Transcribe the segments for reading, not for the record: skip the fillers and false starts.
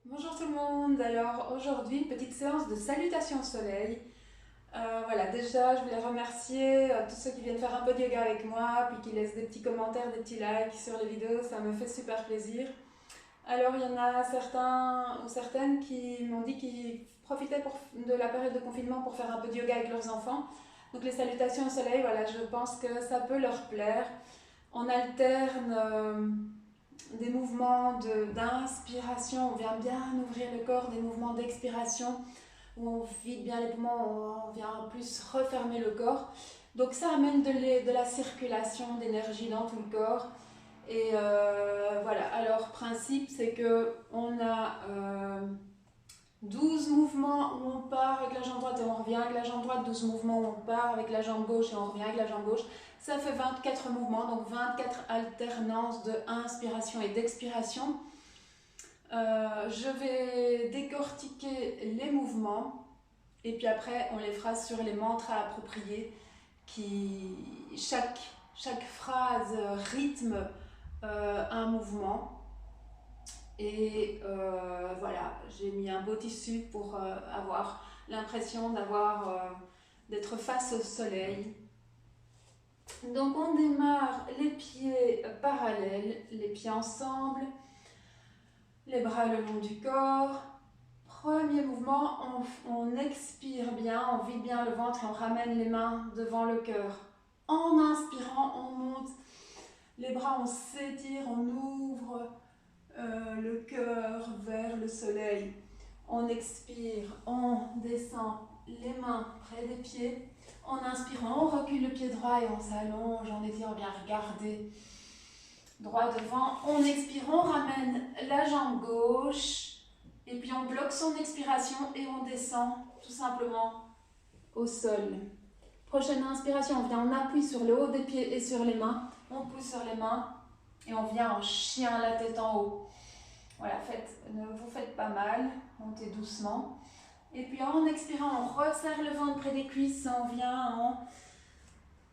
Bonjour tout le monde, alors aujourd'hui une petite séance de salutations au soleil. Voilà, déjà je voulais remercier tous ceux qui viennent faire un peu de yoga avec moi, puis qui laissent des petits commentaires, des petits likes sur les vidéos, ça me fait super plaisir. Alors il y en a certains ou certaines qui m'ont dit qu'ils profitaient de la période de confinement pour faire un peu de yoga avec leurs enfants. Donc les salutations au soleil, voilà, je pense que ça peut leur plaire. On alterne des mouvements d'inspiration, on vient bien ouvrir le corps, des mouvements d'expiration où on vide bien les poumons, on vient en plus refermer le corps. Donc ça amène de la circulation d'énergie dans tout le corps. Et voilà, alors principe c'est que on a 12 mouvements où on part avec la jambe droite et on revient avec la jambe droite, 12 mouvements où on part avec la jambe gauche et on revient avec la jambe gauche. Ça fait 24 mouvements, donc 24 alternances de inspiration et d'expiration. Je vais décortiquer les mouvements et puis après on les fera sur les mantras appropriés qui chaque phrase rythme un mouvement. Et voilà, j'ai mis un beau tissu pour avoir l'impression d'être face au soleil. Donc on démarre les pieds parallèles, les pieds ensemble, les bras le long du corps. Premier mouvement, on expire bien, on vide bien le ventre et on ramène les mains devant le cœur. En inspirant, on monte les bras, on s'étire, on ouvre le cœur vers le soleil. On expire, on descend les mains près des pieds. En inspirant, on recule le pied droit et on s'allonge, on étire, on vient regarder droit devant. On expire, on ramène la jambe gauche et puis on bloque son expiration et on descend tout simplement au sol. Prochaine inspiration, on vient en appui sur le haut des pieds et sur les mains. On pousse sur les mains et on vient en chien, la tête en haut. Voilà, ne vous faites pas mal, montez doucement. Et puis en expirant, on resserre le ventre près des cuisses, on vient en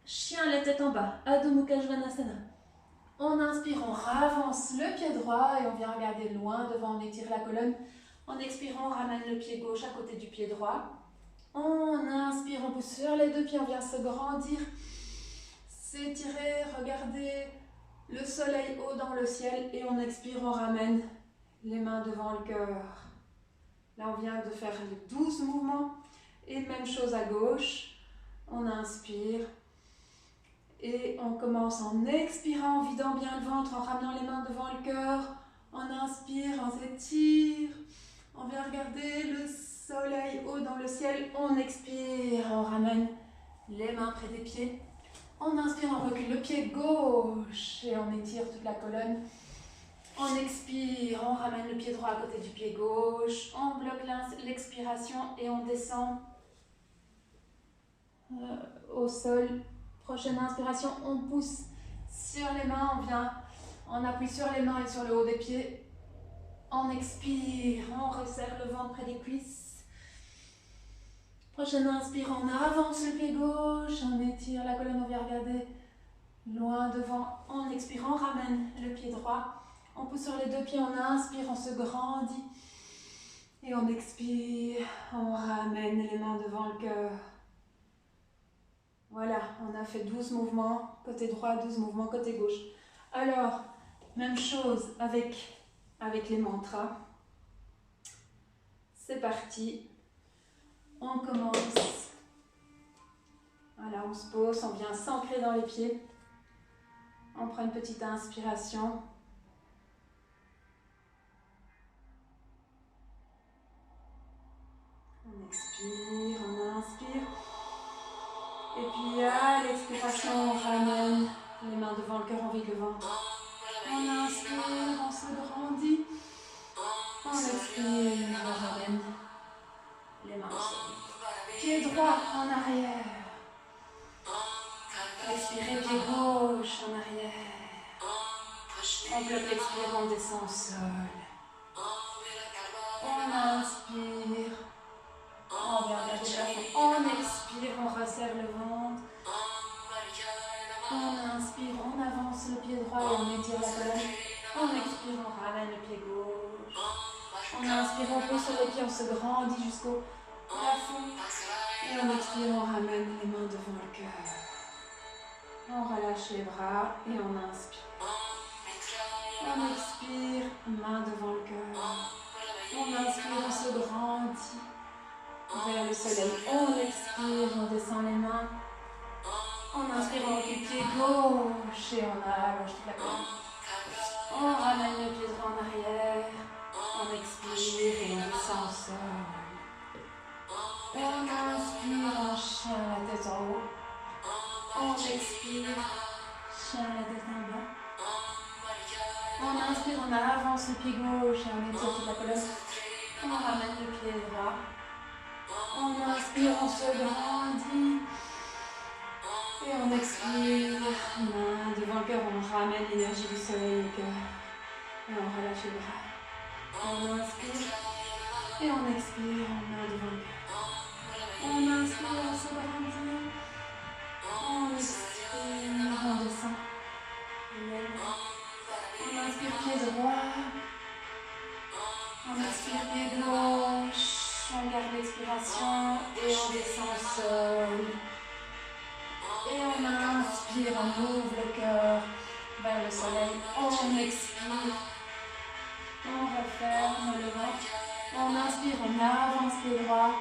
chien, la tête en bas, Adho Mukha Svanasana. On inspire, on ravance le pied droit et on vient regarder loin devant, on étire la colonne. En expirant, on ramène le pied gauche à côté du pied droit. On inspire, on pousse sur les deux pieds, on vient se grandir, s'étirer, regarder le soleil haut dans le ciel et on expire, on ramène les mains devant le cœur. Là, on vient de faire les 12 mouvements et même chose à gauche. On inspire et on commence en expirant, en vidant bien le ventre, en ramenant les mains devant le cœur. On inspire, on s'étire, on vient regarder le soleil haut dans le ciel. On expire, on ramène les mains près des pieds. On inspire, on recule le pied gauche et on étire toute la colonne. On expire, on ramène le pied droit à côté du pied gauche, on bloque l'expiration et on descend au sol. Prochaine inspiration, on pousse sur les mains, on appuie sur les mains et sur le haut des pieds. On expire, on resserre le ventre près des cuisses. Prochaine inspire, on avance le pied gauche, on étire la colonne, on vient regarder loin devant. En expirant, on ramène le pied droit. On pousse sur les deux pieds, on inspire, on se grandit. Et on expire, on ramène les mains devant le cœur. Voilà, on a fait 12 mouvements côté droit, 12 mouvements côté gauche. Alors, même chose avec les mantras. C'est parti. On commence. Voilà, on se pose, on vient s'ancrer dans les pieds. On prend une petite inspiration. On expire, on inspire. Et puis à l'expiration, on ramène les mains devant le cœur, on vide le ventre. On inspire, on se grandit. On expire, on ramène les mains au sol. Pied droit en arrière. Expirez, pied gauche en arrière. On bloque l'expire, on descend au sol. On inspire. On vient regarder le plafond. On expire, on resserre le ventre. On inspire, on avance le pied droit et on étire la colonne. On expire, on ramène le pied gauche. On inspire. inspire, on pose sur les pieds, on se grandit jusqu'au plafond. Et on expire, on ramène les mains devant le cœur. On relâche les bras et on inspire. On expire, main devant le cœur. On inspire, on se grandit vers le soleil. On expire, on descend les mains. On inspire, on monte le pied gauche et on allonge toute la colonne. On ramène le pied droit en arrière. On expire et on descend au sol. On inspire, on chien la tête en haut. On expire, chien la tête en bas. On inspire, on avance le pied gauche et on étire toute la colonne. On ramène le pied droit. On inspire, on se grandit. Et on expire, main devant le cœur, on ramène l'énergie du soleil au cœur. Et on relâche les bras. On inspire et on expire, main devant le cœur. On inspire, on se grandit. On expire, on descend. On inspire, pied droit. On expire, pied gauche. On garde l'expiration et on descend au sol. Et on inspire, on ouvre le cœur vers le soleil. On expire. On referme le ventre. On inspire, on avance pied droit.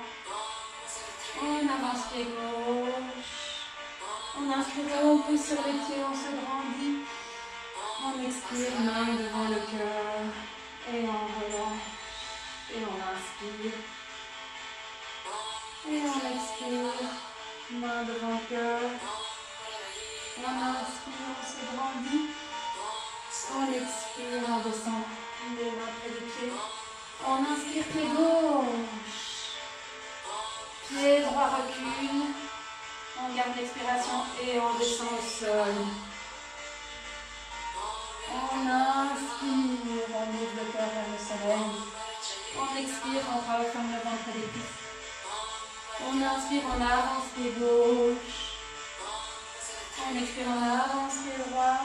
On avance pied gauche. On inspire, on pousse sur les pieds, on se grandit. On expire, main devant le cœur. Et on relâche. Et on inspire. Et on expire. Main devant le cœur. On inspire, on se grandit. On expire, on descend les mains près des pieds. On inspire, pied gauche. Pied droit recule. On garde l'expiration et on descend au sol. On inspire, on ouvre le cœur vers le soleil. On expire, on referme le ventre près des cuisses. On inspire, on avance pied gauche. On expire, on avance pied droit.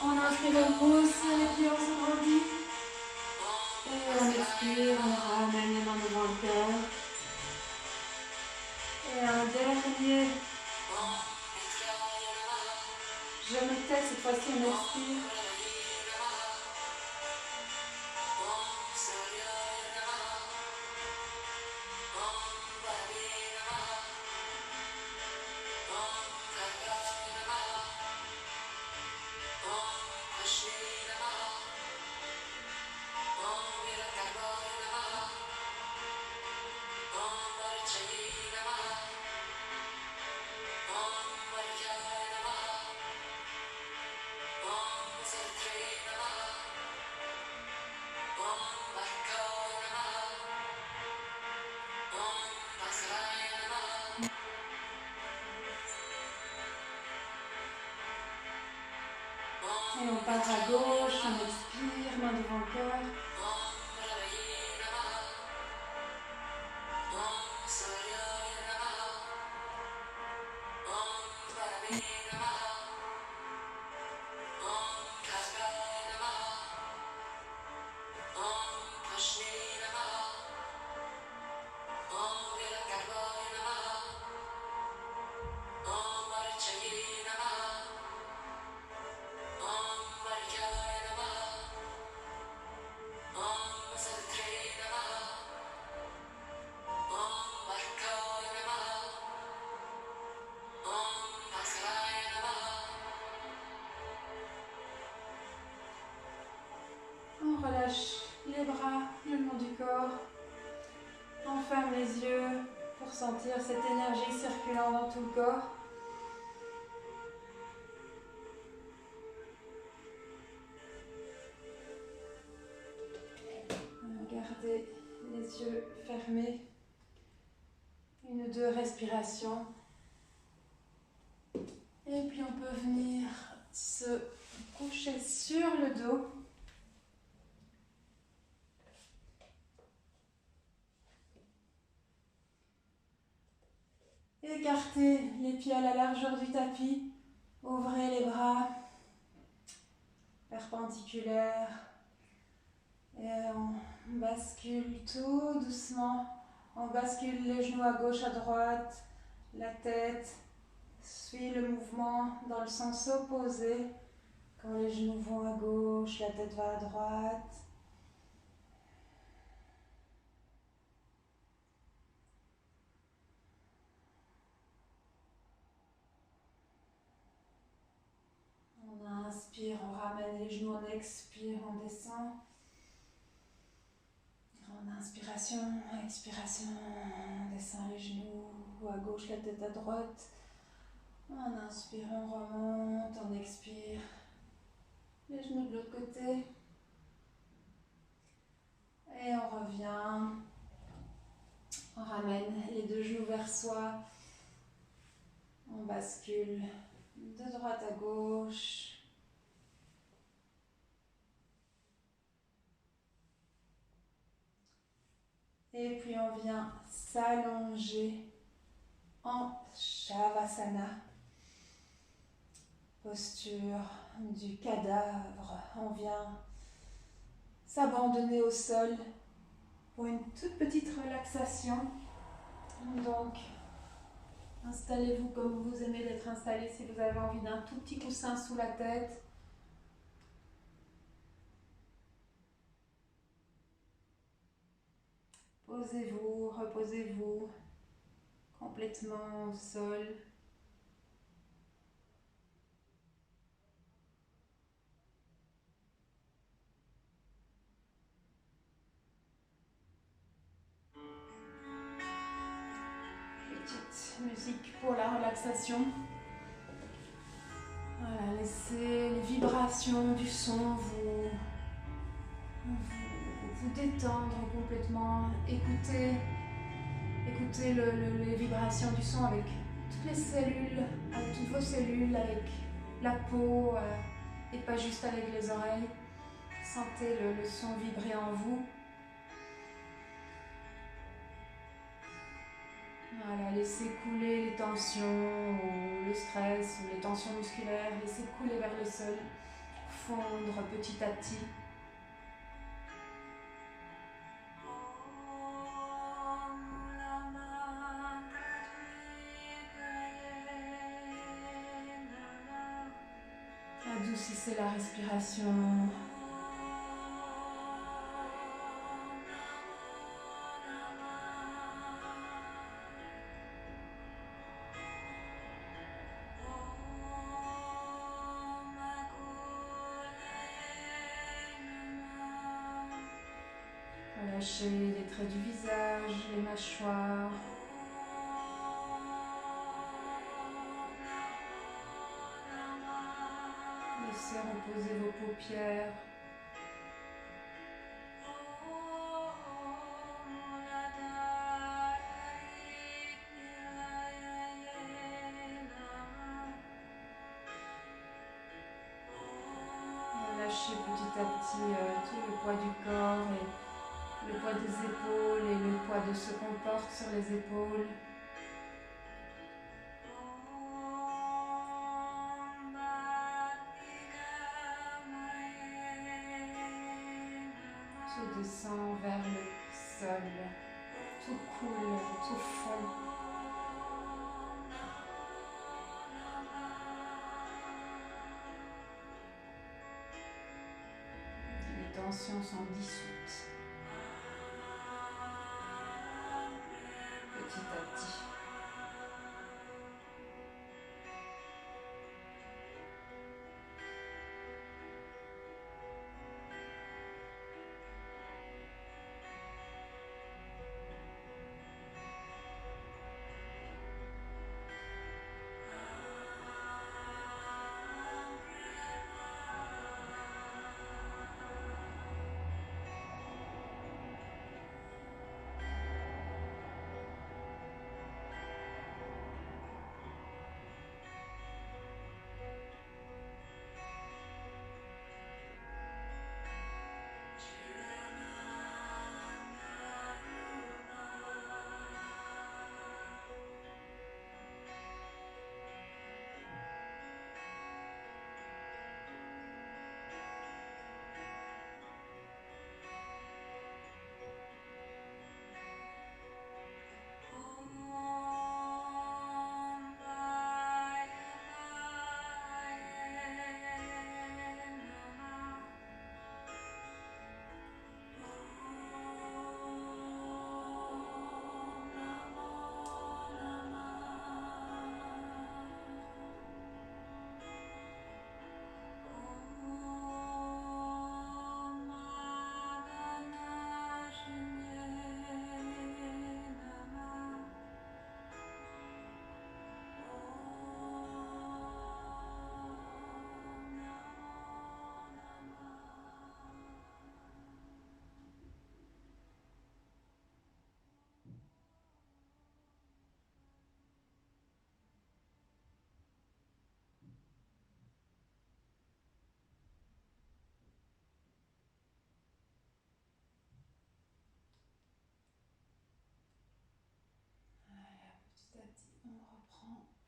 On inspire, on pousse les pieds, on se grandit. Et on expire, on ramène les mains devant le cœur. Et un dernier. Je me tais, cette fois-ci on expire. Et on part à gauche, on expire, main devant le cœur. On relâche les bras le long du corps. On ferme les yeux pour sentir cette énergie circulant dans tout le corps. Gardez les yeux fermés. Une ou deux respirations. Et puis on peut venir se coucher sur le dos. Écartez les pieds à la largeur du tapis. Ouvrez les bras perpendiculaires. Et on bascule tout doucement. On bascule les genoux à gauche, à droite. La tête suit le mouvement dans le sens opposé. Quand les genoux vont à gauche, la tête va à droite. On inspire, on ramène les genoux, on expire, on descend. Grande inspiration, expiration, on descend les genoux à gauche, la tête à droite. On inspire, on remonte, on expire. Les genoux de l'autre côté. Et on revient. On ramène les deux genoux vers soi. On bascule de droite à gauche. Et puis on vient s'allonger en Shavasana. Posture du cadavre. On vient s'abandonner au sol pour une toute petite relaxation. Donc, installez-vous comme vous aimez d'être installé. Si vous avez envie d'un tout petit coussin sous la tête. Posez-vous, reposez-vous complètement au sol. Petite musique pour la relaxation. Voilà, laissez les vibrations du son vous détendre complètement. Écoutez les vibrations du son avec toutes les cellules, avec toutes vos cellules, avec la peau et pas juste avec les oreilles. Sentez le son vibrer en vous. Voilà, laissez couler les tensions ou le stress ou les tensions musculaires, laissez couler vers le sol, fondre petit à petit. Adoucissez la respiration. Relâchez les traits du visage, les mâchoires. Laissez reposer vos paupières. Relâchez petit à petit tout le poids du corps et le poids des épaules et le poids de ce qu'on porte sur les épaules. Tout descend vers le sol, tout coule, tout fond. Les tensions sont dissoutes. Petit à petit.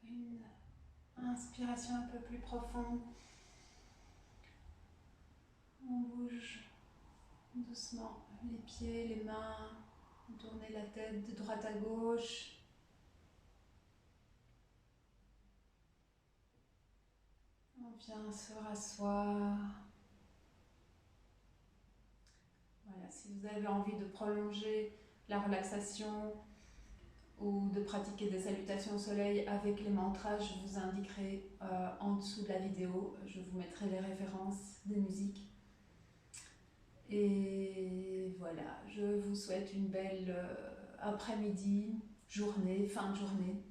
Une inspiration un peu plus profonde. On bouge doucement les pieds, les mains, tournez la tête de droite à gauche. On vient se rasseoir. Voilà, si vous avez envie de prolonger la relaxation ou de pratiquer des salutations au soleil avec les mantras, je vous indiquerai en dessous de la vidéo, je vous mettrai les références des musiques. Et voilà, je vous souhaite une belle après-midi, journée, fin de journée.